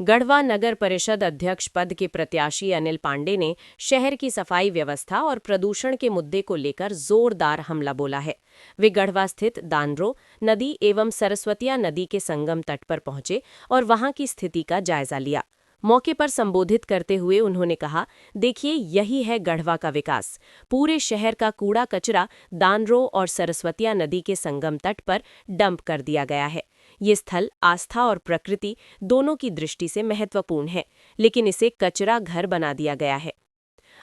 गढ़वा नगर परिषद अध्यक्ष पद के प्रत्याशी अनिल पांडे ने शहर की सफाई व्यवस्था और प्रदूषण के मुद्दे को लेकर जोरदार हमला बोला है। वे गढ़वा स्थित दानरो नदी एवं सरस्वतिया नदी के संगम तट पर पहुंचे और वहां की स्थिति का जायजा लिया। मौके पर संबोधित करते हुए उन्होंने कहा, देखिए, यही है गढ़वा का विकास। पूरे शहर का कूड़ा कचरा दानरो और सरस्वतिया नदी के संगम तट पर डंप कर दिया गया है। ये स्थल आस्था और प्रकृति दोनों की दृष्टि से महत्वपूर्ण है, लेकिन इसे कचरा घर बना दिया गया है।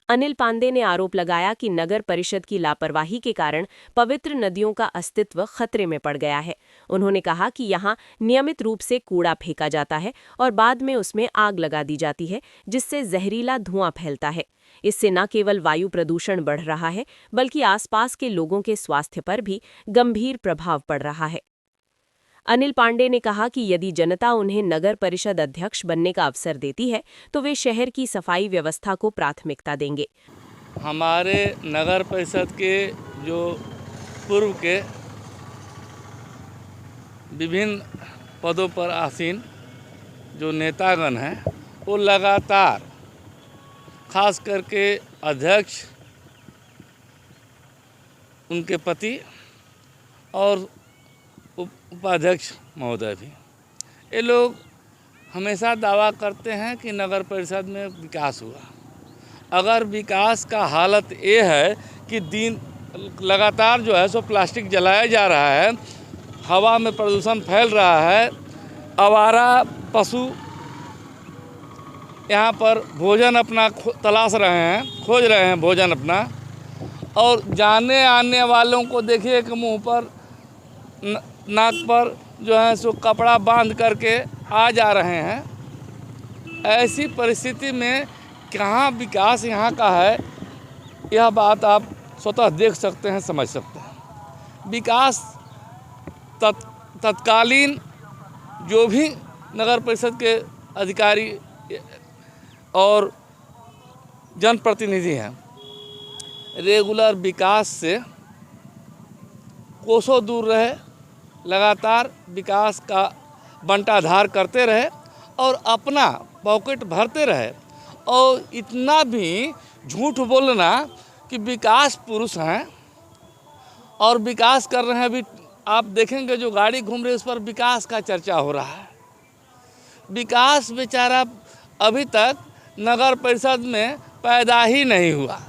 अनिल पांडे ने आरोप लगाया कि नगर परिषद की लापरवाही के कारण पवित्र नदियों का अस्तित्व खतरे में पड़ गया है। उन्होंने कहा कि यहाँ नियमित रूप से कूड़ा फेंका जाता है और बाद में उसमें आग लगा दी जाती है, जिससे जहरीला धुआं फैलता है। इससे न केवल वायु प्रदूषण बढ़ रहा है, बल्कि आसपास के लोगों के स्वास्थ्य पर भी गंभीर प्रभाव पड़ रहा है। अनिल पांडे ने कहा कि यदि जनता उन्हें नगर परिषद अध्यक्ष बनने का अवसर देती है तो वे शहर की सफाई व्यवस्था को प्राथमिकता देंगे। हमारे नगर परिषद के जो पूर्व के विभिन्न पदों पर आसीन जो नेतागण हैं, वो लगातार खास करके अध्यक्ष, उनके पति और उपाध्यक्ष महोदय भी, ये लोग हमेशा दावा करते हैं कि नगर परिषद में विकास हुआ। अगर विकास का हालत ये है कि दिन लगातार जो है सो प्लास्टिक जलाया जा रहा है, हवा में प्रदूषण फैल रहा है, आवारा पशु यहाँ पर भोजन अपना तलाश रहे हैं, खोज रहे हैं भोजन अपना, और जाने आने वालों को देखिए कि मुंह पर नाक पर जो है सो कपड़ा बांध करके आ जा रहे हैं। ऐसी परिस्थिति में कहाँ विकास यहाँ का है, यह बात आप स्वतः देख सकते हैं, समझ सकते हैं। विकास तत्कालीन जो भी नगर परिषद के अधिकारी और जनप्रतिनिधि हैं, रेगुलर विकास से कोसों दूर रहे, लगातार विकास का बंटाधार करते रहे और अपना पॉकेट भरते रहे। और इतना भी झूठ बोलना कि विकास पुरुष हैं और विकास कर रहे हैं। अभी आप देखेंगे जो गाड़ी घूम रही है उस पर विकास का चर्चा हो रहा है। विकास बेचारा अभी तक नगर परिषद में पैदा ही नहीं हुआ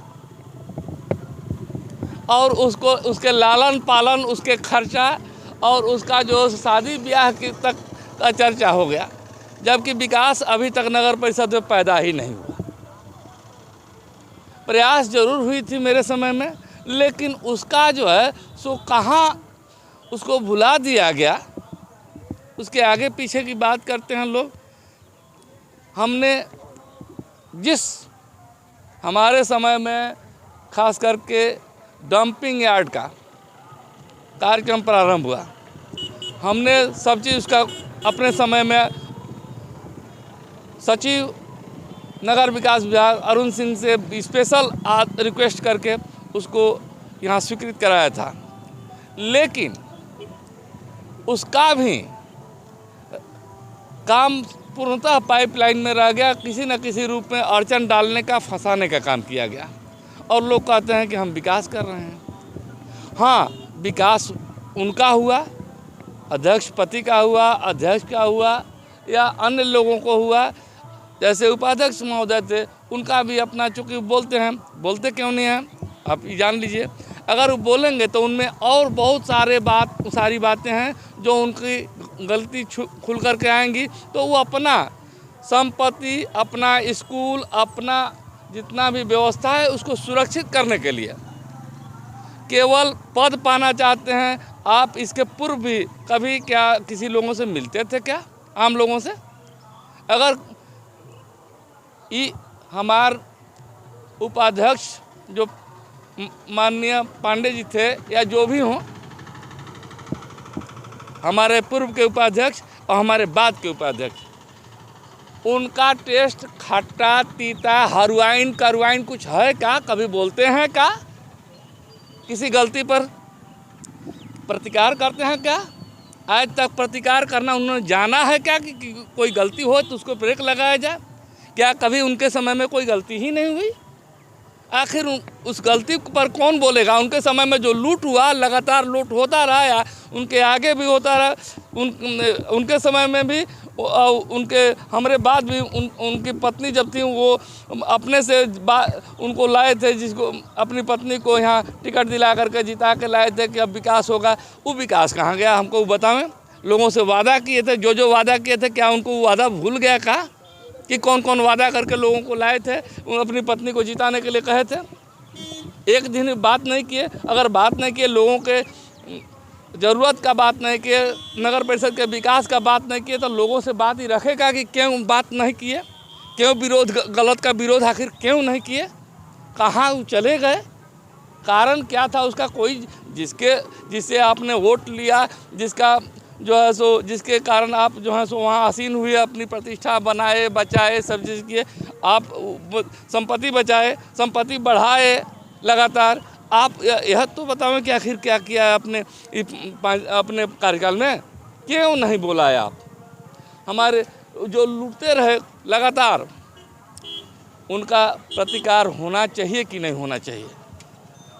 और उसके लालन पालन, उसके खर्चा और उसका जो शादी ब्याह की तक का चर्चा हो गया, जबकि विकास अभी तक नगर परिषद में पैदा ही नहीं हुआ। प्रयास जरूर हुई थी मेरे समय में, लेकिन उसका जो है सो कहाँ उसको भुला दिया गया। उसके आगे पीछे की बात करते हैं लोग। हमने जिस हमारे समय में खास करके डंपिंग यार्ड का कार्यक्रम प्रारंभ हुआ, हमने सब चीज़ उसका अपने समय में सचिव नगर विकास विभाग अरुण सिंह से स्पेशल रिक्वेस्ट करके उसको यहाँ स्वीकृत कराया था, लेकिन उसका भी काम पूर्णतः पाइपलाइन में रह गया। किसी न किसी रूप में अड़चन डालने का, फंसाने का काम किया गया और लोग कहते हैं कि हम विकास कर रहे हैं। हाँ, विकास उनका हुआ, अध्यक्ष पति का हुआ, अध्यक्ष का हुआ या अन्य लोगों को हुआ। जैसे उपाध्यक्ष महोदय थे, उनका भी अपना, चूँकि बोलते हैं, बोलते क्यों नहीं हैं आप जान लीजिए। अगर वो बोलेंगे तो उनमें और बहुत सारी बातें हैं जो उनकी गलती खुल करके आएंगी, तो वो अपना संपत्ति, अपना स्कूल, अपना जितना भी व्यवस्था है उसको सुरक्षित करने के लिए केवल पद पाना चाहते हैं। आप इसके पूर्व भी कभी क्या किसी लोगों से मिलते थे क्या, आम लोगों से? अगर हमार उपाध्यक्ष जो माननीय पांडे जी थे या जो भी हों, हमारे पूर्व के उपाध्यक्ष और हमारे बाद के उपाध्यक्ष, उनका टेस्ट खट्टा, तीता, हरवाइन करवाइन कुछ है क्या? कभी बोलते हैं क्या? किसी गलती पर प्रतिकार करते हैं क्या? आज तक प्रतिकार करना उन्होंने जाना है क्या कि कोई गलती हो तो उसको ब्रेक लगाया जाए? क्या कभी उनके समय में कोई गलती ही नहीं हुई? आखिर उस गलती पर कौन बोलेगा? उनके समय में जो लूट हुआ, लगातार लूट होता रहा, या उनके आगे भी होता रहा, उनके समय में भी, उनके हमारे बाद भी उनकी पत्नी जब थी वो अपने से उनको लाए थे, जिसको अपनी पत्नी को यहाँ टिकट दिला करके जिता के लाए थे कि अब विकास होगा। वो विकास कहाँ गया हमको वो बतावें। लोगों से वादा किए थे, जो वादा किए थे, क्या उनको वो वादा भूल गया का कि कौन कौन वादा करके लोगों को लाए थे, अपनी पत्नी को जिताने के लिए कहे थे? एक दिन बात नहीं किए। अगर बात नहीं किए, लोगों के ज़रूरत का बात नहीं किए, नगर परिषद के विकास का बात नहीं किए, तो लोगों से बात ही रखेगा कि क्यों बात नहीं किए, क्यों विरोध, गलत का विरोध आखिर क्यों नहीं किए, कहाँ वो चले गए, कारण क्या था उसका? कोई जिससे आपने वोट लिया, जिसका जो है सो, जिसके कारण आप जो है सो वहाँ आसीन हुए, अपनी प्रतिष्ठा बनाए, बचाए, सब चीज़ किए, आप संपत्ति बचाए, संपत्ति बढ़ाए लगातार। आप यह तो बताओ कि आखिर क्या किया है अपने कार्यकाल में? क्यों नहीं बोला है आप? हमारे जो लूटते रहे लगातार, उनका प्रतिकार होना चाहिए कि नहीं होना चाहिए?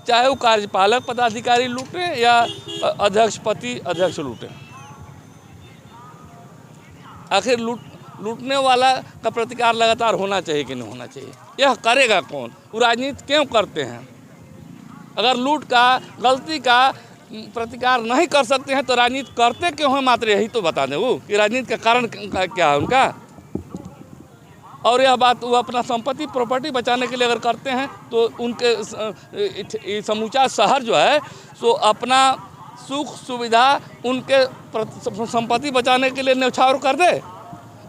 चाहे वो कार्यपालक पदाधिकारी लूटें या अध्यक्ष लूटें, आखिर लूटने वाला का प्रतिकार लगातार होना चाहिए कि नहीं होना चाहिए? यह करेगा कौन? वो राजनीति क्यों करते हैं? अगर लूट का, गलती का प्रतिकार नहीं कर सकते हैं तो राजनीति करते क्यों हैं? मात्र यही तो बता दें वो कि राजनीति का कारण क्या है उनका। और यह बात वो अपना संपत्ति, प्रॉपर्टी बचाने के लिए अगर करते हैं तो उनके समूचा शहर जो है सो अपना सुख सुविधा उनके संपत्ति बचाने के लिए न्यौछावर कर दे,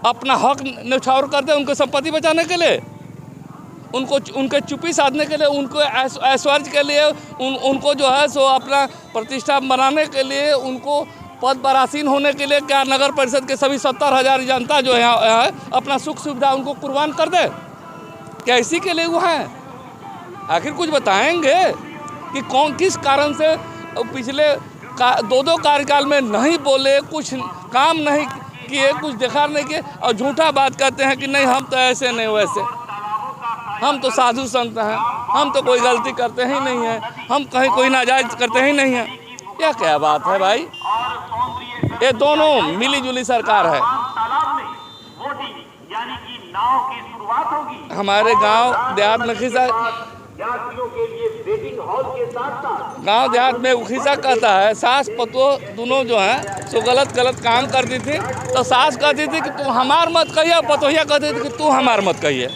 अपना हक न्यौछावर कर दे उनके संपत्ति बचाने के लिए, उनके चुप्पी साधने के लिए, उनको ऐश्वर्य के लिए, उनको जो है सो अपना प्रतिष्ठा बनाने के लिए, उनको पद पर आसीन होने के लिए क्या नगर परिषद के सभी 70,000 जनता जो है अपना सुख सुविधा उनको कुर्बान कर दे? क्या इसी के लिए वो हैं? आखिर कुछ बताएंगे कि कौन किस कारण से पिछले 2 कार्यकाल में नहीं बोले, कुछ काम नहीं किए, कुछ देखा नहीं किए, और झूठा बात करते हैं कि नहीं हम तो ऐसे नहीं वैसे, हम तो साधु संत हैं, हम तो कोई गलती करते ही नहीं हैं, हम कहीं कोई नाजायज करते ही नहीं हैं। यह क्या बात है भाई? ये दोनों मिली जुली सरकार है। हमारे गांव देहात में गांव देहात में खिस्सा कहता है, सास पतोह दोनों जो हैं सो गलत काम करती थी, तो सास कहती थी कि तू हमार मत कहिए, पतोहिया कहती थी कि तू हमार मत कहिए।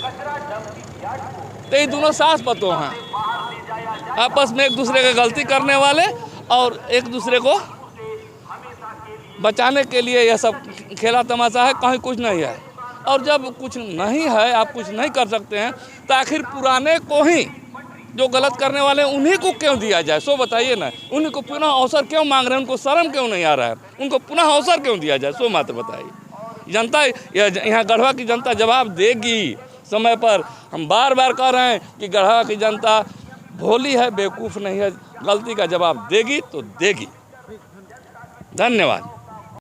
तो ये दोनों सास पतोह हैं, आपस में एक दूसरे के गलती करने वाले और एक दूसरे को बचाने के लिए यह सब खेला तमाशा है, कहीं कुछ नहीं है। और जब कुछ नहीं है, आप कुछ नहीं कर सकते हैं, तो आखिर पुराने को ही, जो गलत करने वाले हैं उन्हीं को क्यों दिया जाए? सो बताइए ना, उन्हीं को पुनः अवसर क्यों मांग रहे हैं? उनको शर्म क्यों नहीं आ रहा है? उनको पुनः अवसर क्यों दिया जाए? सो मात्र बताइए। जनता, यहाँ गढ़वा की जनता जवाब देगी समय पर। हम बार बार कह रहे हैं कि गढ़वा की जनता भोली है, बेवकूफ़ नहीं है, गलती का जवाब देगी तो देगी। धन्यवाद।